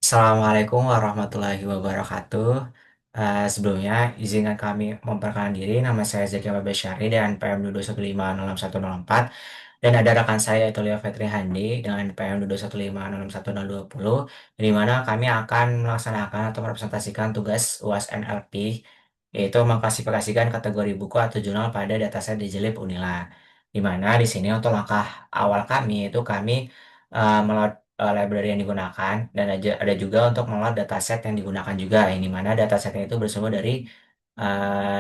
Assalamualaikum warahmatullahi wabarakatuh. Sebelumnya, izinkan kami memperkenalkan diri. Nama saya Zaki Basyari dan PM 215061104. Dan ada rekan saya itu Leo Fetri Handi dengan PM 215061020, di mana kami akan melaksanakan atau merepresentasikan tugas UAS NLP, yaitu mengklasifikasikan kategori buku atau jurnal pada dataset Digilib Unila. Di mana di sini untuk langkah awal kami itu kami meload library yang digunakan, dan ada juga untuk mengolah dataset yang digunakan juga, yang dimana datasetnya itu bersumber dari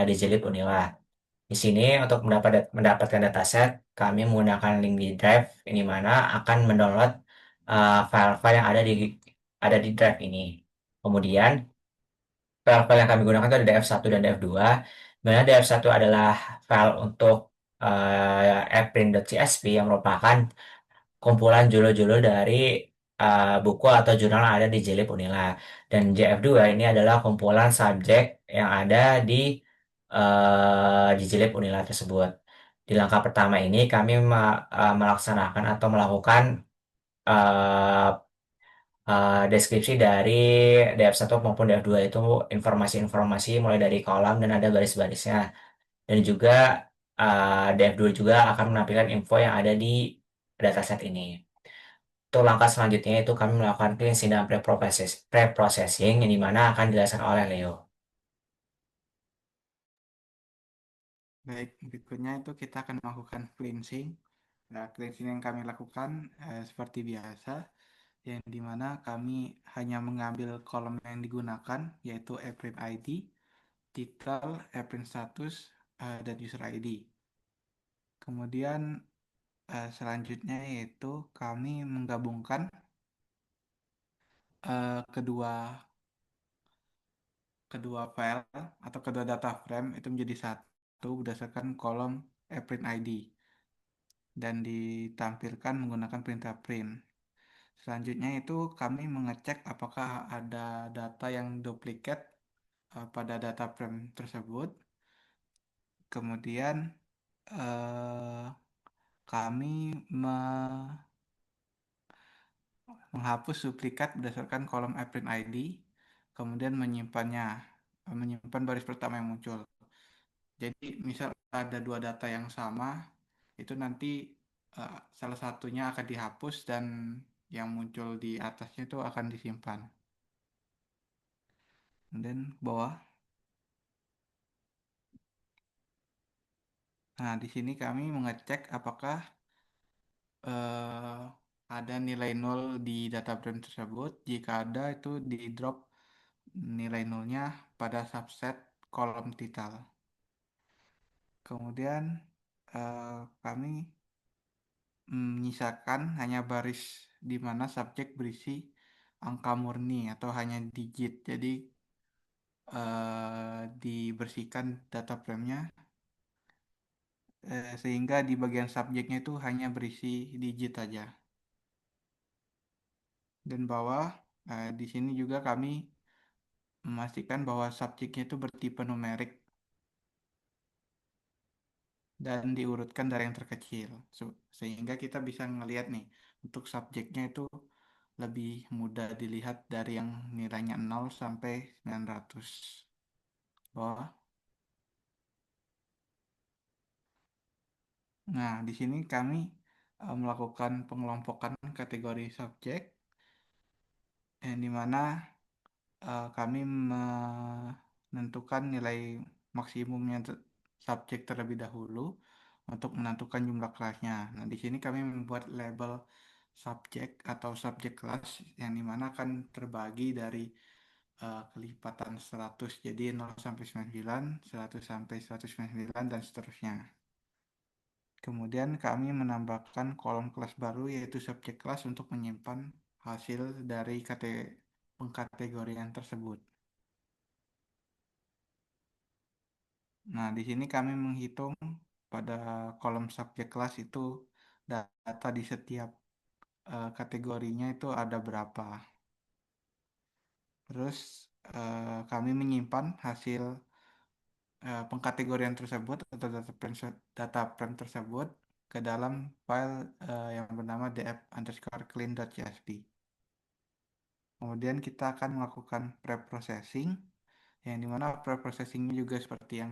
Digilib Unila. Di sini untuk mendapatkan dataset, kami menggunakan link di Drive, ini mana akan mendownload file-file yang ada di Drive ini. Kemudian file-file yang kami gunakan itu ada DF1 dan DF2. Dimana DF1 adalah file untuk apprint.csv yang merupakan kumpulan judul-judul dari buku atau jurnal yang ada di Jilid Unila. Dan JF2 ini adalah kumpulan subjek yang ada di Jilid Unila tersebut. Di langkah pertama ini kami melaksanakan atau melakukan eh, deskripsi dari DF1 maupun DF2, itu informasi-informasi mulai dari kolom dan ada baris-barisnya. Dan juga DF2 juga akan menampilkan info yang ada di dataset ini. Untuk langkah selanjutnya itu kami melakukan cleansing dan pre-processing, yang dimana akan dijelaskan oleh Leo. Baik, berikutnya itu kita akan melakukan cleansing. Nah, cleansing yang kami lakukan seperti biasa, yang dimana kami hanya mengambil kolom yang digunakan, yaitu apprint ID, title, apprint status, dan user ID. Kemudian selanjutnya yaitu kami menggabungkan kedua kedua file atau kedua data frame itu menjadi satu berdasarkan kolom apprint ID dan ditampilkan menggunakan perintah print. Selanjutnya itu kami mengecek apakah ada data yang duplikat pada data frame tersebut. Kemudian eh, kami menghapus duplikat berdasarkan kolom apprint ID, kemudian menyimpan baris pertama yang muncul. Jadi misal ada dua data yang sama, itu nanti salah satunya akan dihapus dan yang muncul di atasnya itu akan disimpan. Dan bawah. Nah, di sini kami mengecek apakah eh, ada nilai nol di data frame tersebut. Jika ada, itu di drop nilai nolnya pada subset kolom title. Kemudian kami menyisakan hanya baris di mana subjek berisi angka murni atau hanya digit. Jadi dibersihkan data frame-nya sehingga di bagian subjeknya itu hanya berisi digit saja. Dan bawah, di sini juga kami memastikan bahwa subjeknya itu bertipe numerik dan diurutkan dari yang terkecil. Sehingga kita bisa ngelihat nih, untuk subjeknya itu lebih mudah dilihat dari yang nilainya 0 sampai 900. Bawah. Nah, di sini kami melakukan pengelompokan kategori subjek, yang dimana kami menentukan nilai maksimumnya subjek terlebih dahulu untuk menentukan jumlah kelasnya. Nah, di sini kami membuat label subjek atau subjek kelas yang dimana akan terbagi dari kelipatan 100, jadi 0 sampai 99, 100 sampai 199 dan seterusnya. Kemudian kami menambahkan kolom kelas baru yaitu subjek kelas untuk menyimpan hasil dari pengkategorian tersebut. Nah, di sini kami menghitung pada kolom subjek kelas itu data di setiap kategorinya itu ada berapa. Terus kami menyimpan hasil pengkategorian tersebut atau data frame tersebut ke dalam file yang bernama df_clean.csv. Kemudian kita akan melakukan pre-processing, yang dimana pre-processingnya juga seperti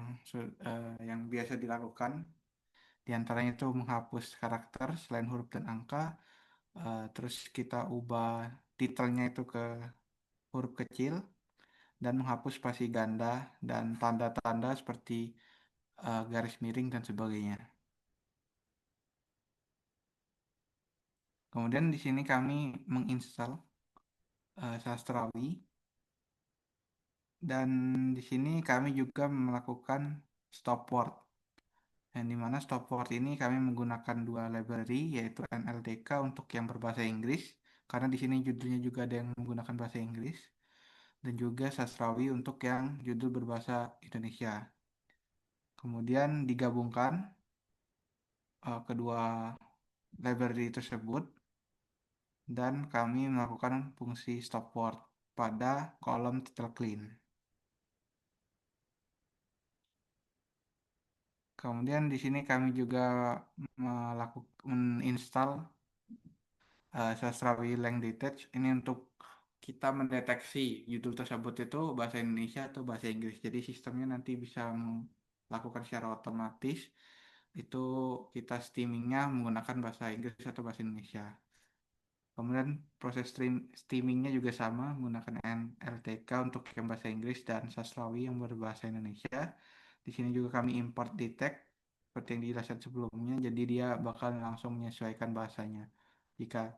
yang biasa dilakukan. Di antaranya itu menghapus karakter selain huruf dan angka, terus kita ubah titelnya itu ke huruf kecil, dan menghapus spasi ganda dan tanda-tanda seperti garis miring dan sebagainya. Kemudian di sini kami menginstal Sastrawi, dan di sini kami juga melakukan stopword. Yang dimana stopword ini kami menggunakan dua library, yaitu NLTK untuk yang berbahasa Inggris, karena di sini judulnya juga ada yang menggunakan bahasa Inggris, dan juga Sastrawi untuk yang judul berbahasa Indonesia. Kemudian digabungkan kedua library tersebut, dan kami melakukan fungsi stopword pada kolom title clean. Kemudian di sini kami juga menginstal Sastrawi Lang Detach ini untuk kita mendeteksi judul tersebut itu bahasa Indonesia atau bahasa Inggris. Jadi sistemnya nanti bisa melakukan secara otomatis itu kita steamingnya menggunakan bahasa Inggris atau bahasa Indonesia. Kemudian proses steamingnya juga sama menggunakan NLTK untuk yang bahasa Inggris dan Sastrawi yang berbahasa Indonesia. Di sini juga kami import detect seperti yang dijelaskan sebelumnya. Jadi dia bakal langsung menyesuaikan bahasanya. Jika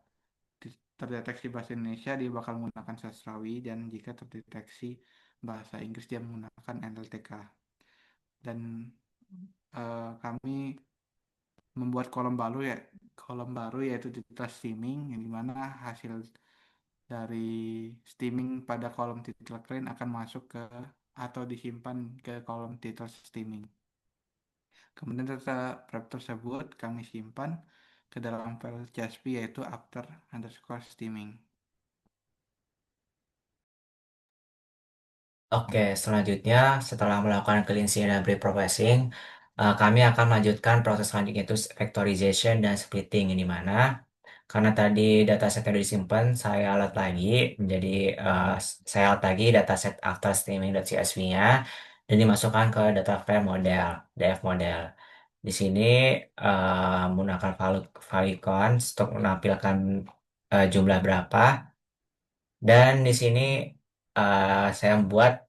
terdeteksi bahasa Indonesia dia bakal menggunakan Sastrawi, dan jika terdeteksi bahasa Inggris dia menggunakan NLTK. Dan kami membuat kolom baru yaitu title streaming, yang dimana hasil dari steaming pada kolom title clean akan masuk ke atau disimpan ke kolom title steaming. Kemudian data prep tersebut kami simpan ke dalam file CSV, yaitu after underscore steaming. Oke, selanjutnya setelah melakukan cleansing dan pre-processing, kami akan melanjutkan proses selanjutnya itu vectorization dan splitting, ini mana karena tadi dataset yang disimpan, saya alat lagi dataset after streaming.csv-nya dan dimasukkan ke data frame model, DF model. Di sini menggunakan favicons untuk menampilkan jumlah berapa, dan di sini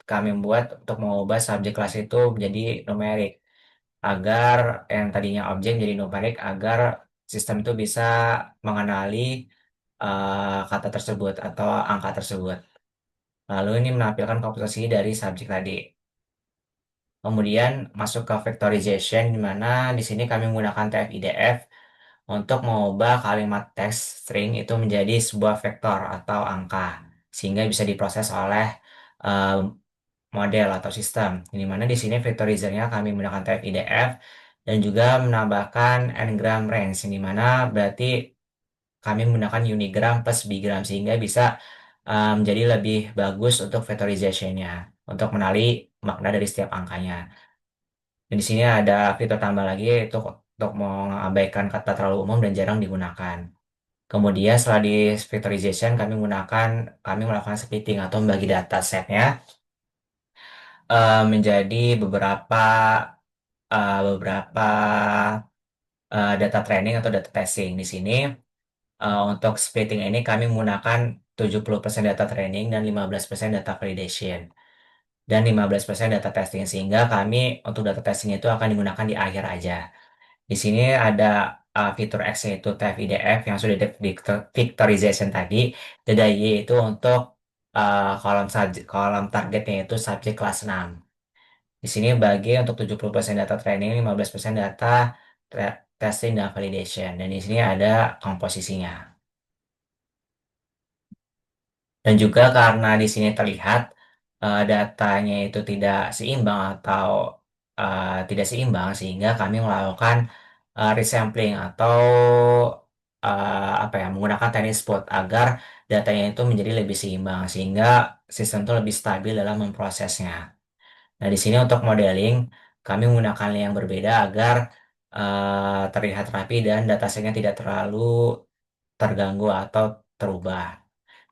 kami membuat untuk mengubah subjek kelas itu menjadi numerik agar yang tadinya objek jadi numerik agar sistem itu bisa mengenali kata tersebut atau angka tersebut. Lalu ini menampilkan komposisi dari subjek tadi. Kemudian masuk ke vectorization, di mana di sini kami menggunakan TF-IDF untuk mengubah kalimat teks string itu menjadi sebuah vektor atau angka, sehingga bisa diproses oleh eh, model atau sistem. Di mana di sini vectorizernya kami menggunakan TF-IDF dan juga menambahkan n-gram range, di mana berarti kami menggunakan unigram plus bigram sehingga bisa menjadi lebih bagus untuk vectorization-nya untuk mengenali makna dari setiap angkanya. Dan di sini ada fitur tambah lagi itu untuk mengabaikan kata terlalu umum dan jarang digunakan. Kemudian setelah di vectorization kami melakukan splitting atau membagi data setnya menjadi beberapa data training atau data testing. Di sini untuk splitting ini kami menggunakan 70% data training dan 15% data validation dan 15% data testing, sehingga kami untuk data testing itu akan digunakan di akhir aja. Di sini ada fitur X yaitu TF-IDF yang sudah di vectorization tadi, dan Y itu untuk kolom targetnya itu subjek kelas 6. Di sini bagi untuk 70% data training, 15% data testing dan validation. Dan di sini ada komposisinya. Dan juga karena di sini terlihat datanya itu tidak seimbang atau tidak seimbang, sehingga kami melakukan resampling atau menggunakan teknik spot agar datanya itu menjadi lebih seimbang, sehingga sistem itu lebih stabil dalam memprosesnya. Nah, di sini untuk modeling kami menggunakan yang berbeda agar terlihat rapi dan datasetnya tidak terlalu terganggu atau terubah.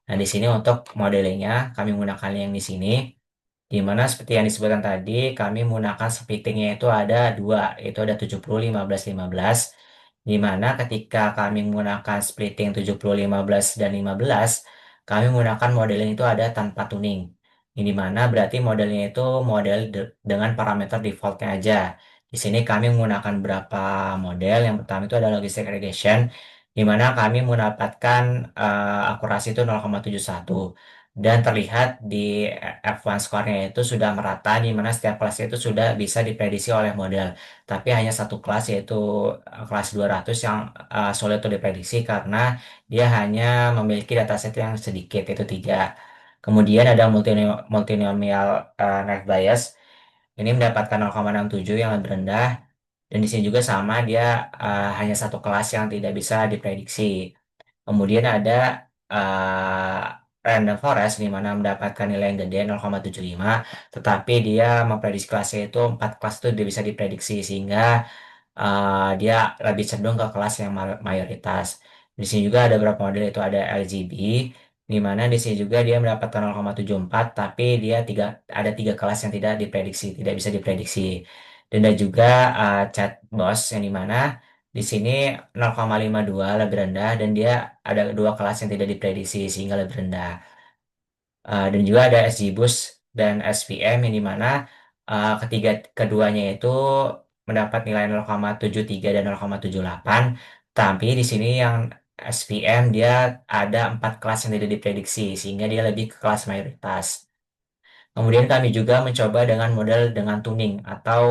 Nah, di sini untuk modelingnya kami menggunakan yang di sini. Di mana seperti yang disebutkan tadi, kami menggunakan splittingnya itu ada dua, yaitu ada 70, 15, 15. Di mana ketika kami menggunakan splitting 70, 15, dan 15, kami menggunakan modeling itu ada tanpa tuning. Ini di mana berarti modelnya itu model dengan parameter defaultnya aja. Di sini kami menggunakan berapa model. Yang pertama itu ada logistic regression, di mana kami mendapatkan akurasi itu 0,71 dan terlihat di F1 score-nya itu sudah merata di mana setiap kelas itu sudah bisa diprediksi oleh model. Tapi hanya satu kelas yaitu kelas 200 yang sulit untuk diprediksi karena dia hanya memiliki dataset yang sedikit yaitu 3. Kemudian ada multinomial naive Bayes. Ini mendapatkan 0,67 yang lebih rendah dan di sini juga sama dia hanya satu kelas yang tidak bisa diprediksi. Kemudian ada uh, Random Forest di mana mendapatkan nilai yang gede 0,75, tetapi dia memprediksi kelasnya itu 4 kelas itu dia bisa diprediksi sehingga dia lebih cenderung ke kelas yang mayoritas. Di sini juga ada beberapa model itu ada LGB di mana di sini juga dia mendapatkan 0,74 tapi dia ada tiga kelas yang tidak diprediksi, tidak bisa diprediksi. Dan ada juga chatbot yang di mana di sini 0,52 lebih rendah dan dia ada dua kelas yang tidak diprediksi sehingga lebih rendah. Dan juga ada SGBoost dan SVM yang dimana keduanya itu mendapat nilai 0,73 dan 0,78. Tapi di sini yang SVM dia ada empat kelas yang tidak diprediksi sehingga dia lebih ke kelas mayoritas. Kemudian kami juga mencoba dengan model dengan tuning atau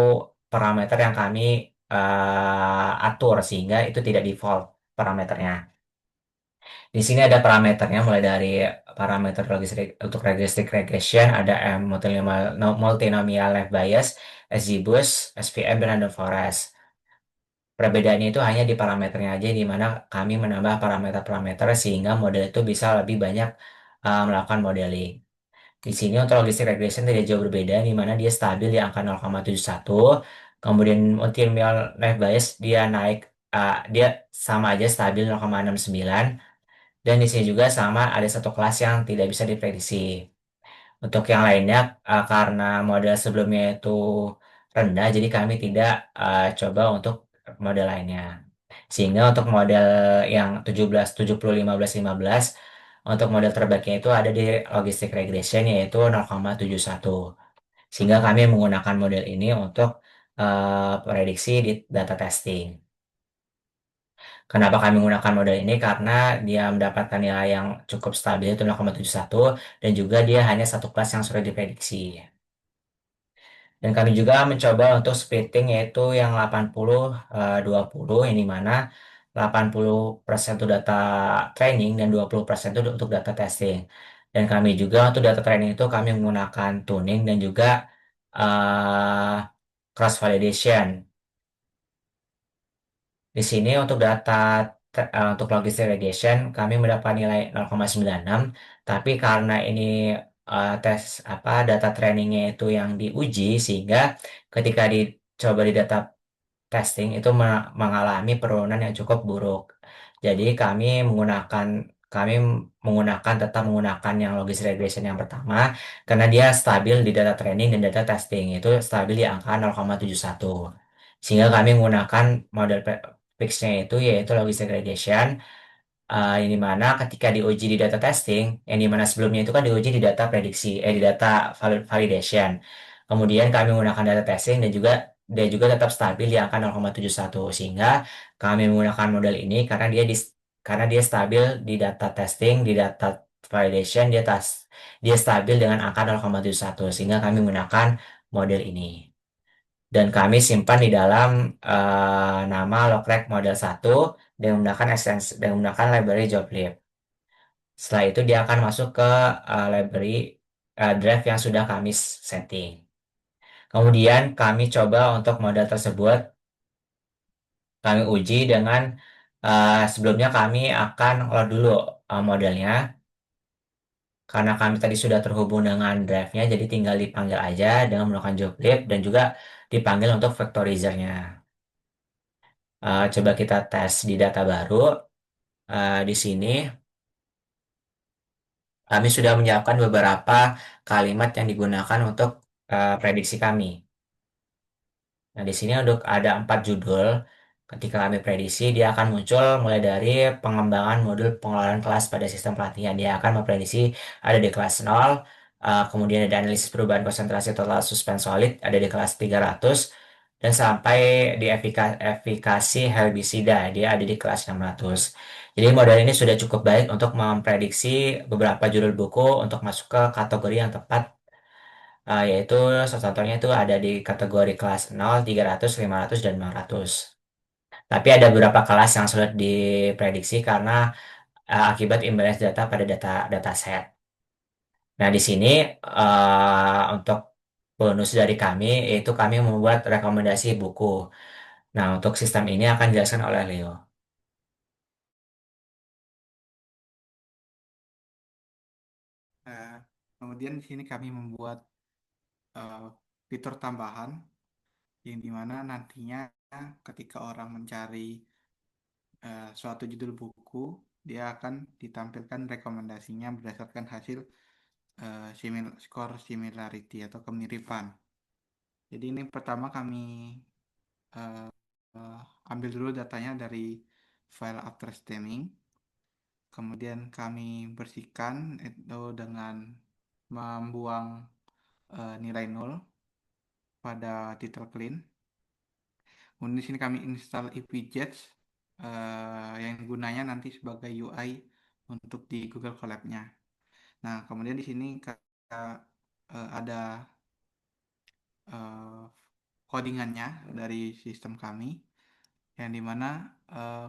parameter yang kami atur sehingga itu tidak default parameternya. Di sini ada parameternya mulai dari parameter untuk logistic regression ada multinomial, multinomial left bias, SGBoost, SVM, dan random forest. Perbedaannya itu hanya di parameternya aja di mana kami menambah parameter-parameter sehingga model itu bisa lebih banyak melakukan modeling. Di sini untuk logistic regression tidak jauh berbeda di mana dia stabil di angka 0,71. Kemudian multinomial left bias dia naik dia sama aja stabil 0,69. Dan di sini juga sama ada satu kelas yang tidak bisa diprediksi. Untuk yang lainnya, karena model sebelumnya itu rendah, jadi kami tidak coba untuk model lainnya. Sehingga untuk model yang 17, 70, 15, 15, untuk model terbaiknya itu ada di logistic regression yaitu 0,71. Sehingga kami menggunakan model ini untuk prediksi di data testing. Kenapa kami menggunakan model ini? Karena dia mendapatkan nilai yang cukup stabil itu 0,71 dan juga dia hanya satu kelas yang sudah diprediksi. Dan kami juga mencoba untuk splitting yaitu yang 80 20 yang dimana 80% itu data training dan 20% itu untuk data testing. Dan kami juga untuk data training itu kami menggunakan tuning dan juga uh, cross validation. Di sini untuk untuk logistic regression kami mendapat nilai 0,96 tapi karena ini tes data trainingnya itu yang diuji sehingga ketika dicoba di data testing itu mengalami penurunan yang cukup buruk. Jadi kami menggunakan tetap menggunakan yang logistic regression yang pertama karena dia stabil di data training dan data testing itu stabil di angka 0,71. Sehingga kami menggunakan model fixnya itu yaitu logistic regression yang dimana ketika diuji di data testing, yang dimana sebelumnya itu kan diuji di data prediksi, di data validation. Kemudian kami menggunakan data testing dan juga dia juga tetap stabil di angka 0,71 sehingga kami menggunakan model ini karena dia stabil di data testing, di data validation, dia stabil dengan angka 0,71 sehingga kami menggunakan model ini. Dan kami simpan di dalam nama Locrek model 1 dan menggunakan library joblib. Setelah itu dia akan masuk ke library drive yang sudah kami setting. Kemudian kami coba untuk model tersebut kami uji dengan sebelumnya kami akan load dulu modelnya karena kami tadi sudah terhubung dengan drive-nya jadi tinggal dipanggil aja dengan menggunakan joblib dan juga dipanggil untuk vectorizer-nya. Coba kita tes di data baru di sini. Kami sudah menyiapkan beberapa kalimat yang digunakan untuk prediksi kami. Nah, di sini untuk ada 4 judul. Ketika kami prediksi, dia akan muncul mulai dari pengembangan modul pengelolaan kelas pada sistem pelatihan. Dia akan memprediksi ada di kelas 0, kemudian ada analisis perubahan konsentrasi total suspend solid, ada di kelas 300, dan sampai di efikasi herbisida, dia ada di kelas 600. Jadi model ini sudah cukup baik untuk memprediksi beberapa judul buku untuk masuk ke kategori yang tepat. Yaitu salah contohnya itu ada di kategori kelas 0, 300, 500, dan 500. Tapi ada beberapa kelas yang sulit diprediksi karena akibat imbalance data pada dataset. Nah, di sini untuk bonus dari kami yaitu kami membuat rekomendasi buku. Nah, untuk sistem ini akan dijelaskan oleh Leo. Eh, Kemudian di sini kami membuat eh, fitur tambahan yang dimana nantinya ketika orang mencari suatu judul buku, dia akan ditampilkan rekomendasinya berdasarkan hasil skor similarity atau kemiripan. Jadi ini pertama kami eh, eh, ambil dulu datanya dari file after stemming, kemudian kami bersihkan itu dengan membuang nilai nol pada title clean. Kemudian di sini kami install if-widgets yang gunanya nanti sebagai UI untuk di Google Colab-nya. Nah, kemudian di sini ada eh, codingannya dari sistem kami, yang dimana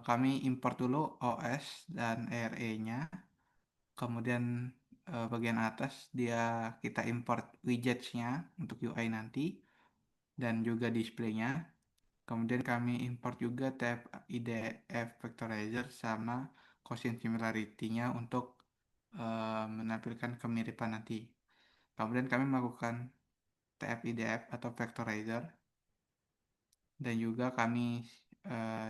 kami import dulu OS dan ARE-nya, kemudian bagian atas dia kita import widgets-nya untuk UI nanti, dan juga display-nya. Kemudian kami import juga tab IDF Vectorizer sama Quotient Similarity-nya untuk menampilkan kemiripan nanti. Kemudian kami melakukan tab IDF atau Vectorizer, dan juga kami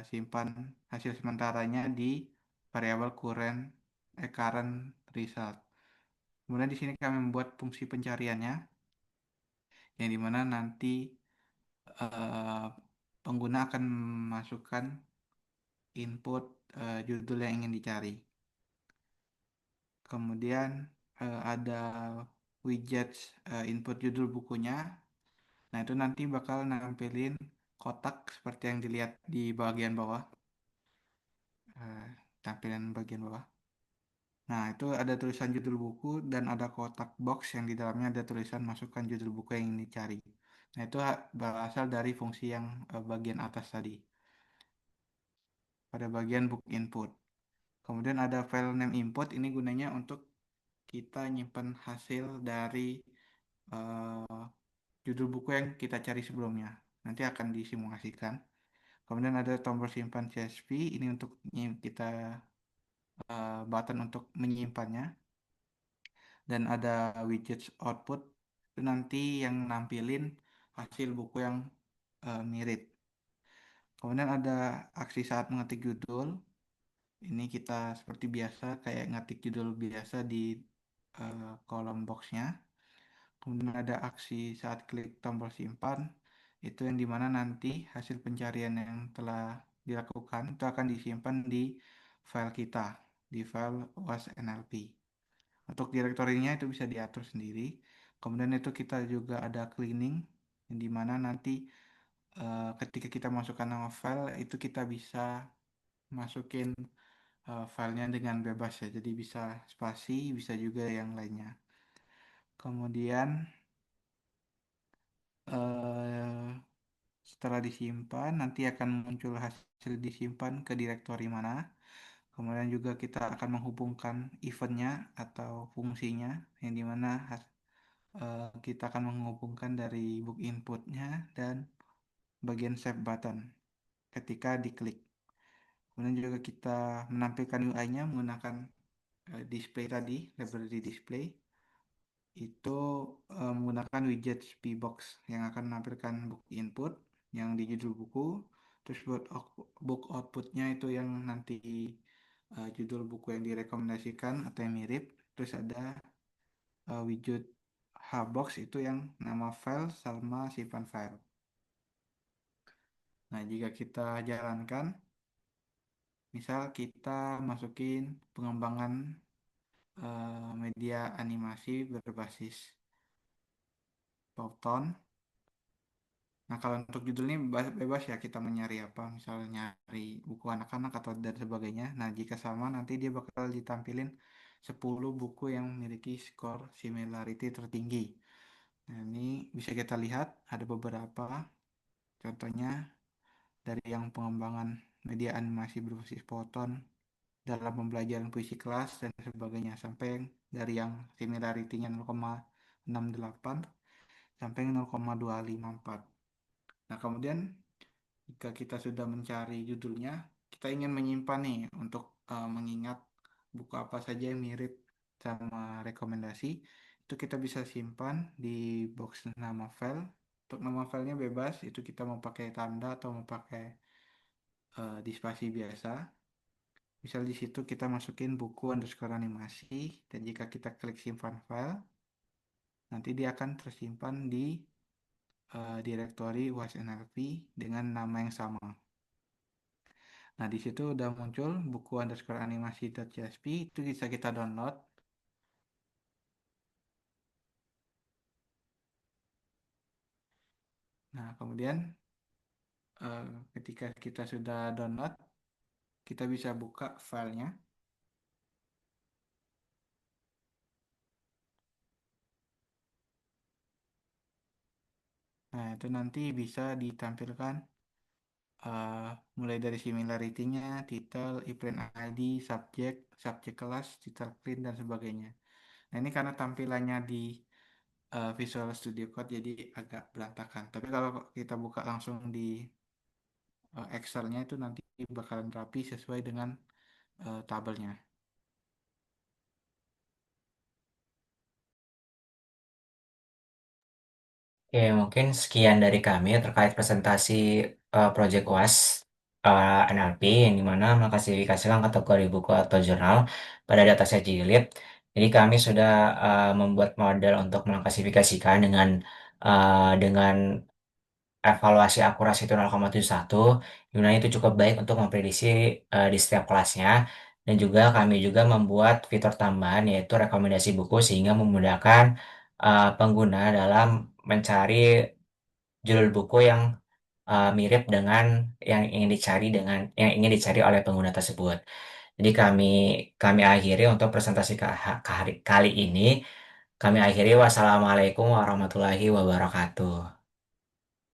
simpan hasil sementaranya di variabel current result. Kemudian di sini kami membuat fungsi pencariannya, yang dimana nanti eh, pengguna akan memasukkan input judul yang ingin dicari. Kemudian ada widget input judul bukunya. Nah, itu nanti bakal nampilin kotak seperti yang dilihat di bagian bawah. eh, Tampilan bagian bawah. Nah, itu ada tulisan judul buku dan ada kotak box yang di dalamnya ada tulisan masukkan judul buku yang ingin dicari. Nah, itu berasal dari fungsi yang bagian atas tadi, pada bagian book input. Kemudian ada file name input, ini gunanya untuk kita nyimpan hasil dari eh, judul buku yang kita cari sebelumnya. Nanti akan disimulasikan. Kemudian ada tombol simpan CSV, ini untuk kita button untuk menyimpannya. Dan ada widget output, itu nanti yang nampilin hasil buku yang mirip. Kemudian ada aksi saat mengetik judul. Ini kita seperti biasa kayak ngetik judul biasa di kolom boxnya. Kemudian ada aksi saat klik tombol simpan. Itu yang dimana nanti hasil pencarian yang telah dilakukan itu akan disimpan di file kita, di file wasnlp. Untuk direktorinya itu bisa diatur sendiri. Kemudian itu kita juga ada cleaning, yang dimana nanti ketika kita masukkan nama file itu kita bisa masukin filenya dengan bebas ya. Jadi bisa spasi, bisa juga yang lainnya. Kemudian eh, setelah disimpan nanti akan muncul hasil disimpan ke direktori mana. Kemudian juga kita akan menghubungkan eventnya atau fungsinya, yang dimana kita akan menghubungkan dari book inputnya dan bagian save button ketika diklik. Kemudian juga kita menampilkan UI-nya menggunakan display tadi, library display. Itu menggunakan widget Pbox yang akan menampilkan book input yang di judul buku. Terus buat book outputnya itu yang nanti judul buku yang direkomendasikan atau yang mirip. terus ada widget Hbox itu yang nama file sama simpan file. Nah, jika kita jalankan, misal kita masukin pengembangan media animasi berbasis Python. Nah, kalau untuk judul ini bebas ya kita mau nyari apa, misalnya nyari buku anak-anak atau dan sebagainya. Nah, jika sama nanti dia bakal ditampilin 10 buku yang memiliki skor similarity tertinggi. Nah, ini bisa kita lihat ada beberapa contohnya dari yang pengembangan media animasi berbasis Python dalam pembelajaran puisi kelas dan sebagainya sampai dari yang similarity-nya 0,68 sampai 0,254. Nah, kemudian jika kita sudah mencari judulnya, kita ingin menyimpan nih untuk mengingat buku apa saja yang mirip sama rekomendasi, itu kita bisa simpan di box nama file. Untuk nama filenya bebas, itu kita mau pakai tanda atau mau pakai di spasi biasa. Misal di situ kita masukin buku underscore animasi, dan jika kita klik simpan file, nanti dia akan tersimpan di direktori wasnlp dengan nama yang sama. Nah, di situ udah muncul buku underscore animasi.csp, itu bisa kita download. Nah, kemudian eh, ketika kita sudah download, kita bisa buka filenya. Nah, itu nanti bisa ditampilkan eh, mulai dari similarity-nya, title, event ID, subjek, subjek kelas, title print, dan sebagainya. Nah, ini karena tampilannya di Visual Studio Code jadi agak berantakan. Tapi kalau kita buka langsung di Excel-nya itu nanti bakalan rapi sesuai dengan tabelnya. Oke, mungkin sekian dari kami terkait presentasi Project UAS NLP yang dimana mengklasifikasikan kategori buku atau jurnal pada data set jilid. Jadi kami sudah membuat model untuk mengklasifikasikan dengan evaluasi akurasi itu 0,71, di mana itu cukup baik untuk memprediksi di setiap kelasnya. Dan juga kami juga membuat fitur tambahan yaitu rekomendasi buku sehingga memudahkan pengguna dalam mencari judul buku yang mirip dengan yang ingin dicari oleh pengguna tersebut. Jadi kami akhiri untuk presentasi kali ini. Kami akhiri wassalamualaikum warahmatullahi wabarakatuh.